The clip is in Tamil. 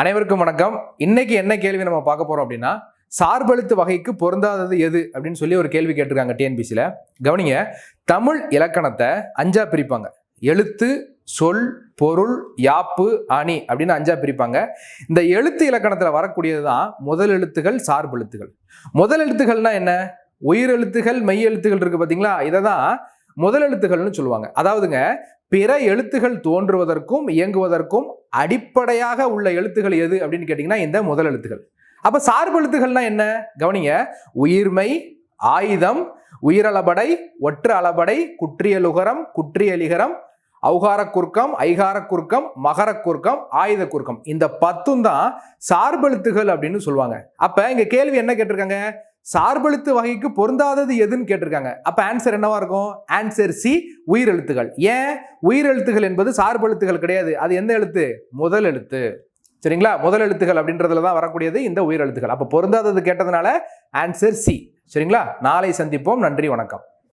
அனைவருக்கும் வணக்கம். இன்னைக்கு என்ன கேள்வி நம்ம பார்க்க போறோம் அப்படின்னா, சார்பெழுத்து வகைக்கு பொருந்தாதது எது அப்படின்னு சொல்லி ஒரு கேள்வி கேட்டிருக்காங்க டிஎன்பிசியில். கவனிங்க, தமிழ் இலக்கணத்தை அஞ்சா பிரிப்பாங்க. எழுத்து, சொல், பொருள், யாப்பு, அணி அப்படின்னு அஞ்சா பிரிப்பாங்க. இந்த எழுத்து இலக்கணத்தில் வரக்கூடியது தான் முதல் எழுத்துகள், சார்பெழுத்துகள். முதல் எழுத்துகள்னா என்ன? உயிர் எழுத்துகள், மெய் எழுத்துகள் இருக்கு பார்த்தீங்களா, இதை தான் முதல் எழுத்துகள்னு சொல்லுவாங்க. அதாவதுங்க, பிற எழுத்துகள் தோன்றுவதற்கும் இயங்குவதற்கும் அடிப்படையாக உள்ள எழுத்துகள் எது அப்படின்னு கேட்டீங்கன்னா இந்த முதல் எழுத்துகள். அப்ப சார்பு எழுத்துகள்னா என்ன? கவனிங்க, உயிர்மை, ஆயுதம், உயிரளபடை, ஒற்று அளபடை, குற்றியலுகரம், குற்றியலிகரம், ஔகார குறுக்கம், ஐகார குறுக்கம், மகர குறுக்கம், ஆயுத குறுக்கம், இந்த 10 தான் சார்பெழுத்துகள் அப்படின்னு சொல்லுவாங்க. அப்ப இங்க கேள்வி என்ன கேட்டிருக்காங்க? சார்பெழுத்து வகைக்கு பொருந்தாதது எதுன்னு கேட்டிருக்காங்க. அப்ப ஆன்சர் என்னவா இருக்கும்? ஆன்சர் சி, உயிரெழுத்துகள். ஏன்? உயிரெழுத்துகள் என்பது சார்பெழுத்துகள் கிடையாது. அது எந்த எழுத்து? முதல் எழுத்து. சரிங்களா? முதல் எழுத்துகள் அப்படின்றதுல தான் வரக்கூடியது இந்த உயிரெழுத்துகள். அப்ப பொருந்தாதது கேட்டதுனால ஆன்சர் சி. சரிங்களா? நாளை சந்திப்போம். நன்றி, வணக்கம்.